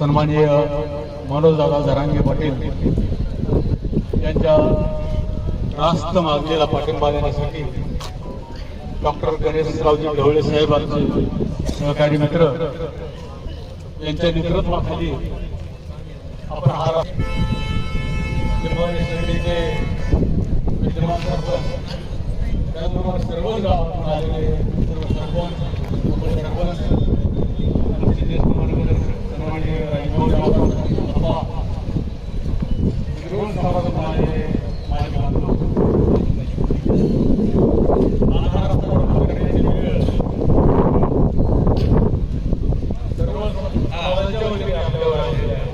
सन्माननीय मनोजदादा जरांगे पाटील यांच्या रास्त मागणीला पाठिंबा देण्यासाठी डॉक्टर गणेशरावजी ढवळे साहेब आमचे सहकारी मित्र यांच्या नेतृत्वाखाली आपण हा समितीचे विद्यमान सरपंच त्याचबरोबर सर्वच गावातून आलेले सर्व सरपंच उपसरपंच सन्माननीय समाजातून आलेले माझे बांधव सर्व समाजाच्या वतीने आपल्यावर आलेले आहे.